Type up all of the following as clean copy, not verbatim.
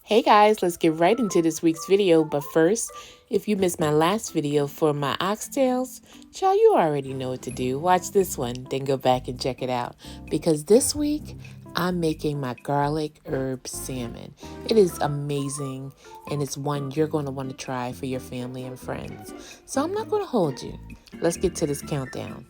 Hey guys, let's get right into this week's video. But first, if you missed my last video for my oxtails, child, you already know what to do. Watch this one, then go back and check it out. Because this week, I'm making my garlic herb salmon. It is amazing, and it's one you're going to want to try for your family and friends. So I'm not going to hold you. Let's get to this countdown.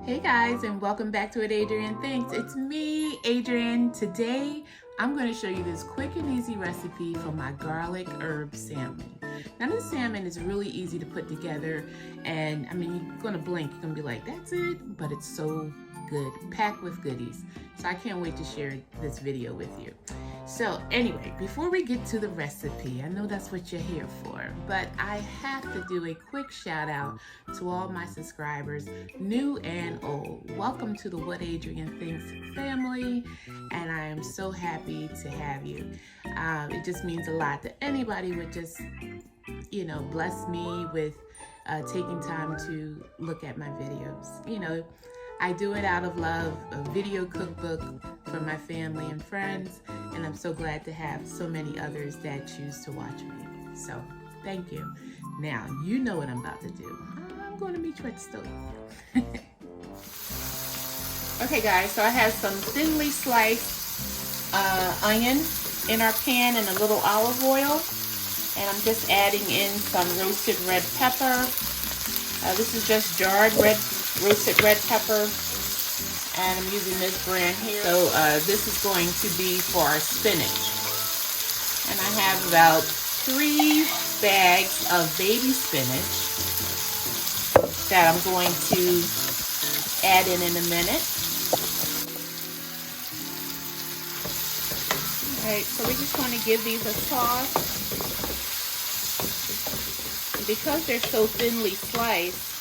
Hey guys, and welcome back to Adrianne Thinks. It's me, Adrianne. Today, I'm going to show you this quick and easy recipe for my garlic herb salmon. Now, this salmon is really easy to put together, and I mean, you're going to blink, you're going to be like, that's it, but it's so good, packed with goodies. So I can't wait to share this video with you. So anyway, before we get to the recipe, I know that's what you're here for, but I have to do a quick shout out to all my subscribers, new and old. Welcome to the What Adrianne Thinks family, and I am so happy to have you. It just means a lot that anybody would just, bless me with taking time to look at my videos. I do it out of love, a video cookbook for my family and friends, and I'm so glad to have so many others that choose to watch me. So, thank you. Now, you know what I'm about to do. I'm going to meet you at the stove. Okay, guys, so I have some thinly sliced onion in our pan and a little olive oil, and I'm just adding in some roasted red pepper. This is just jarred roasted red pepper, and I'm using this brand here. So this is going to be for our spinach. And I have about 3 bags of baby spinach that I'm going to add in a minute. Alright, so we just want to give these a toss. And because they're so thinly sliced,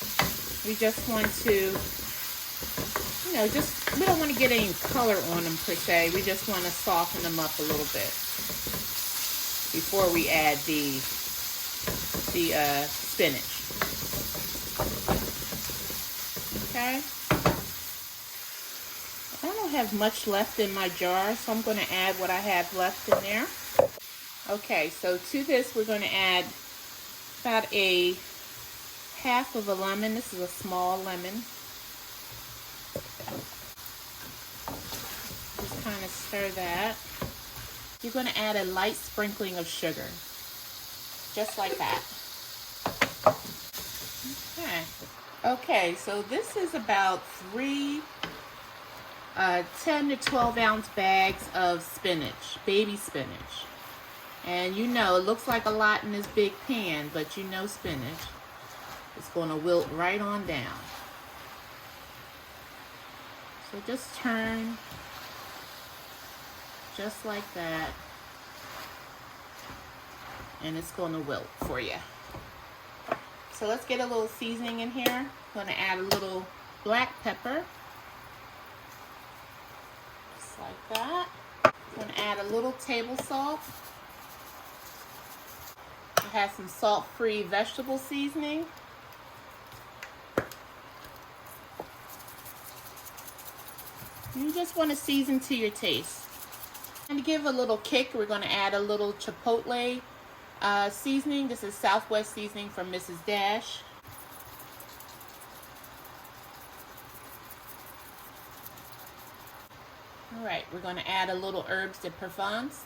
we just want to, we don't want to get any color on them per se. We just want to soften them up a little bit before we add the spinach. Okay. I don't have much left in my jar, so I'm going to add what I have left in there. Okay, so to this we're going to add about a half of a lemon. This is a small lemon. Just kind of stir that. You're going to add a light sprinkling of sugar. Just like that. Okay, so this is about 3 10 to 12 ounce bags of spinach, baby spinach. And it looks like a lot in this big pan, but spinach. It's going to wilt right on down. So just turn just like that, and it's going to wilt for you. So let's get a little seasoning in here. I'm going to add a little black pepper, just like that. I'm going to add a little table salt. I have some salt-free vegetable seasoning. You just want to season to your taste. And to give a little kick, we're going to add a little chipotle seasoning. This is Southwest seasoning from Mrs. Dash. Alright, we're going to add a little herbs de Provence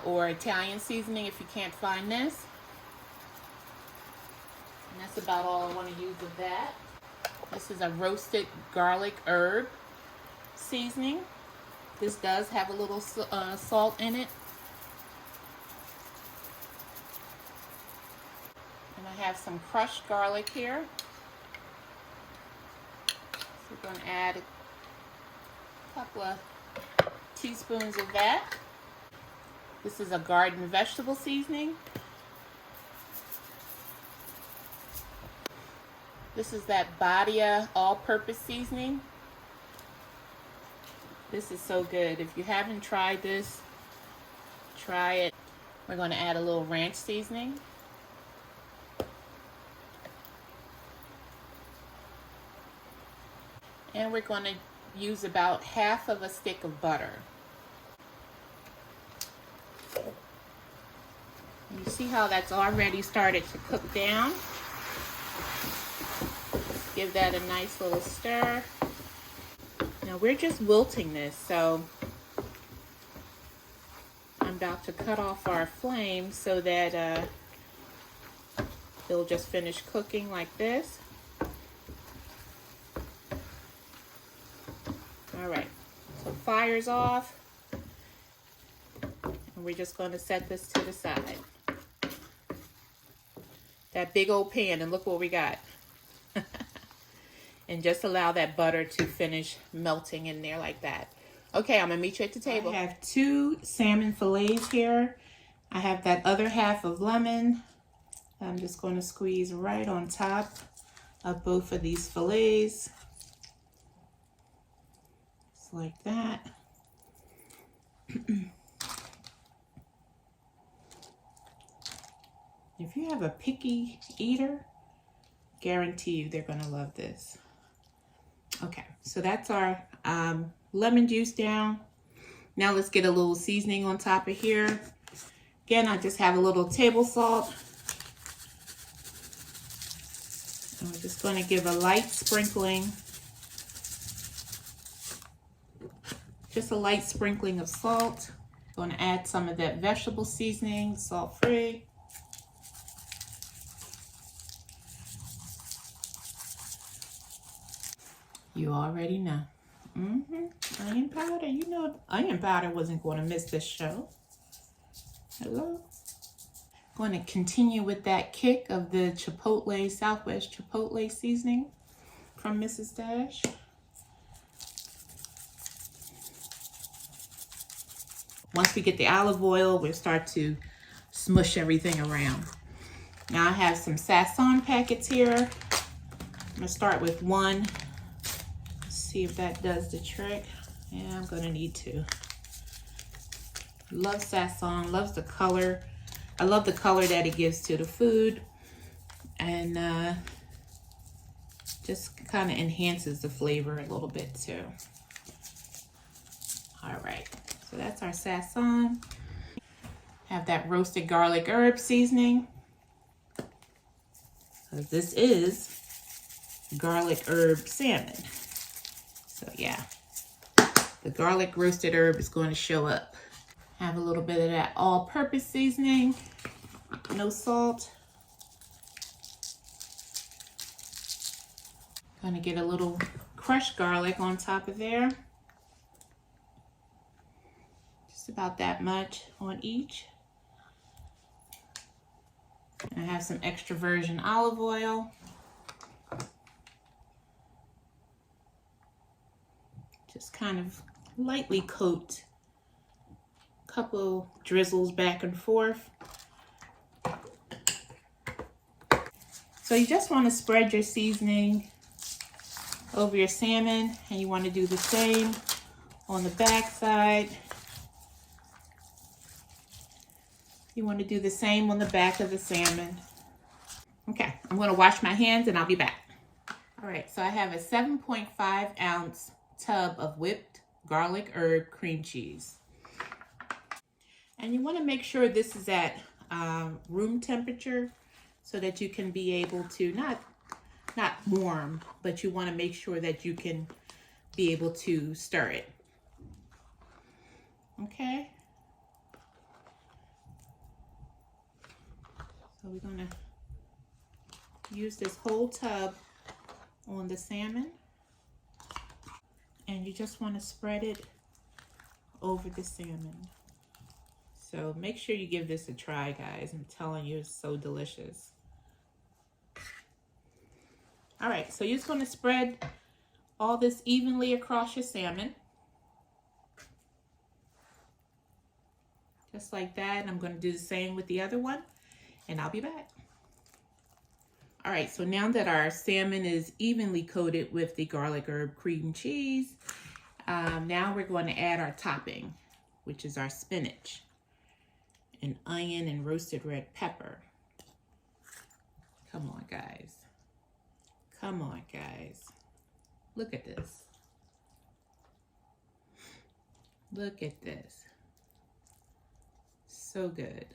or Italian seasoning if you can't find this. And that's about all I want to use of that. This is a roasted garlic herb seasoning. This does have a little salt in it. And I have some crushed garlic here. So we're going to add a couple of teaspoons of that. This is a garden vegetable seasoning. This is that BADIA all-purpose seasoning. This is so good. If you haven't tried this, try it. We're going to add a little ranch seasoning. And we're going to use about half of a stick of butter. You see how that's already started to cook down? Give that a nice little stir. Now we're just wilting this, so I'm about to cut off our flame so that it'll just finish cooking like this. All right, so fire's off, and we're just going to set this to the side. That big old pan, and look what we got. And just allow that butter to finish melting in there like that. Okay, I'm gonna meet you at the table. I have 2 salmon fillets here. I have that other half of lemon. I'm just going to squeeze right on top of both of these fillets. Just like that. If you have a picky eater, guarantee you they're gonna love this. Okay, so that's our lemon juice down. Now let's get a little seasoning on top of here. Again, I just have a little table salt. And we're just going to give a light sprinkling. Just a light sprinkling of salt. Going to add some of that vegetable seasoning, salt-free. You already know. Onion powder. You know onion powder wasn't going to miss this show. Hello. Going to continue with that kick of the Chipotle, Southwest Chipotle seasoning from Mrs. Dash. Once we get the olive oil, we'll start to smush everything around. Now I have some Sazon packets here. I'm going to start with one. See if that does the trick. Yeah, I'm gonna need to. Love Sazon, loves the color. I love the color that it gives to the food, and just kind of enhances the flavor a little bit too. All right, so that's our Sazon. Have that roasted garlic herb seasoning. Because this is garlic herb salmon. So yeah, the garlic roasted herb is going to show up. Have a little bit of that all-purpose seasoning, no salt. Gonna get a little crushed garlic on top of there. Just about that much on each. I have some extra virgin olive oil. Just kind of lightly coat, a couple drizzles back and forth. So you just want to spread your seasoning over your salmon, and you want to do the same on the back side. You want to do the same on the back of the salmon. Okay, I'm going to wash my hands and I'll be back. All right, so I have a 7.5 ounce tub of whipped garlic herb cream cheese. And you want to make sure this is at room temperature so that you can be able to, not warm, but you want to make sure that you can be able to stir it. Okay. So we're going to use this whole tub on the salmon. And you just want to spread it over the salmon. So make sure you give this a try, guys. I'm telling you, it's so delicious. All right, so you're just going to spread all this evenly across your salmon. Just like that. And I'm going to do the same with the other one, and I'll be back. All right, so now that our salmon is evenly coated with the garlic herb cream cheese, now we're going to add our topping, which is our spinach, and onion and roasted red pepper. Come on, guys. Come on, guys. Look at this. Look at this. So good.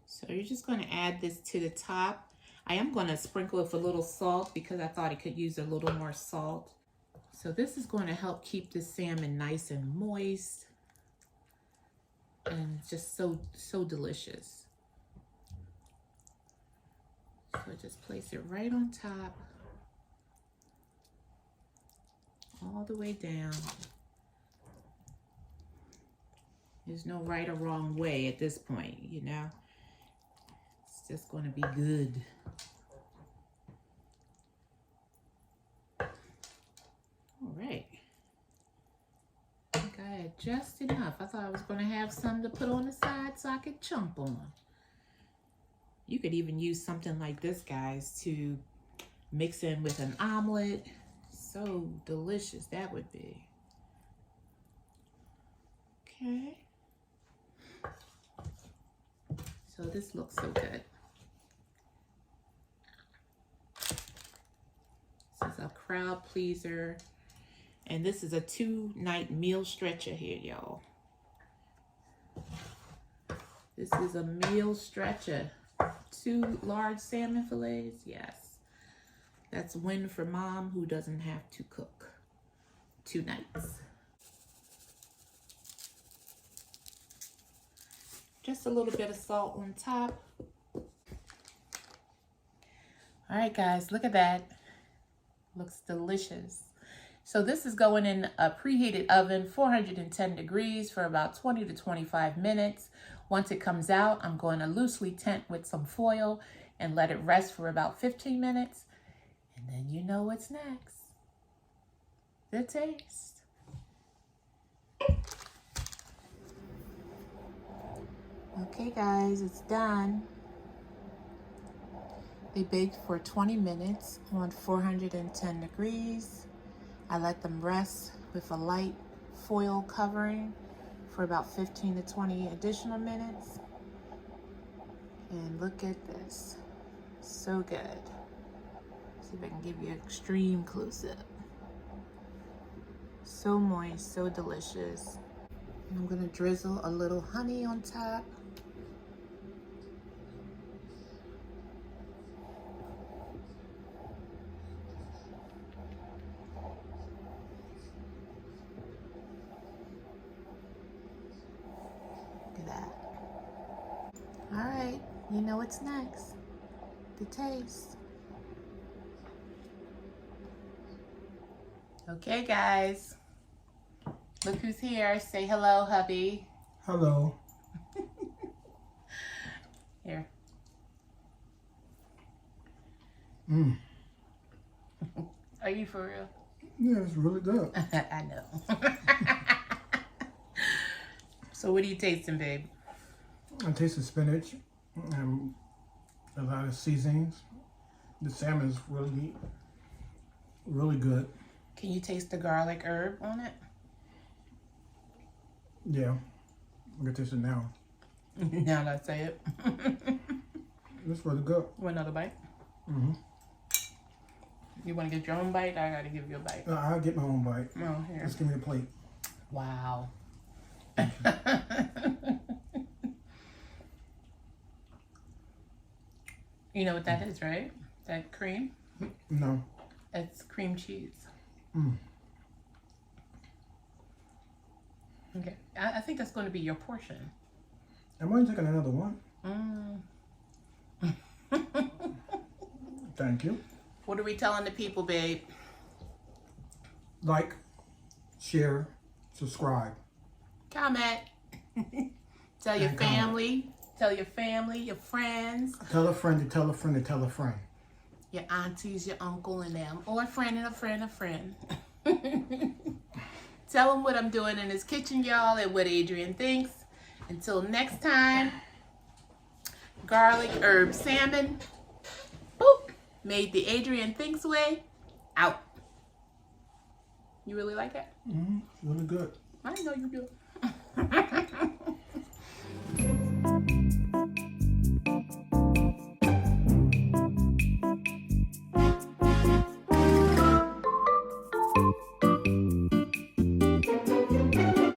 So you're just going to add this to the top. I am going to sprinkle it with a little salt because I thought it could use a little more salt. So this is going to help keep the salmon nice and moist and just so delicious. So just place it right on top, all the way down. There's no right or wrong way at this point, you know. It's just going to be good. All right. I think I had just enough. I thought I was going to have some to put on the side so I could chomp on. You could even use something like this, guys, to mix in with an omelet. So delicious that would be. Okay. So this looks so good. This is a crowd pleaser. And this is a 2-night meal stretcher here, y'all. This is a meal stretcher. 2 large salmon fillets, yes. That's a win for mom who doesn't have to cook 2 nights. Just a little bit of salt on top. All right, guys, look at that. Looks delicious. So this is going in a preheated oven, 410 degrees for about 20 to 25 minutes. Once it comes out, I'm going to loosely tent with some foil and let it rest for about 15 minutes. And then you know what's next. The taste. Okay, guys, it's done. They baked for 20 minutes on 410 degrees. I let them rest with a light foil covering for about 15 to 20 additional minutes. And look at this. So good. See if I can give you an extreme close-up. So moist, so delicious. And I'm gonna drizzle a little honey on top. All right, you know what's next. The taste. Okay, guys. Look who's here. Say hello, hubby. Hello. Here. Are you for real? Yeah, it's really good. I know. So what are you tasting, babe? I tasted spinach and a lot of seasonings. The salmon is really good. Can you taste the garlic herb on it? Yeah, I can taste it now. Now that I say it. It's really good. Want another bite? Mm-hmm. You want to get your own bite? I got to give you a bite. I'll get my own bite. Oh, here. Just give me a plate. Wow. You know what that is, right? That cream? No. It's cream cheese. Okay. I think that's going to be your portion. I'm only taking another one. Thank you. What are we telling the people, babe? Like, share, subscribe. Comment. Tell your family. Tell your family, your friends. Tell a friend to tell a friend to tell a friend. Your aunties, your uncle and them. Or a friend and a friend, a friend. Tell them what I'm doing in this kitchen, y'all, and what Adrianne thinks. Until next time, garlic herb salmon. Boop. Made the Adrianne Thinks way. Out. You really like it? It's really good. I know you do. you.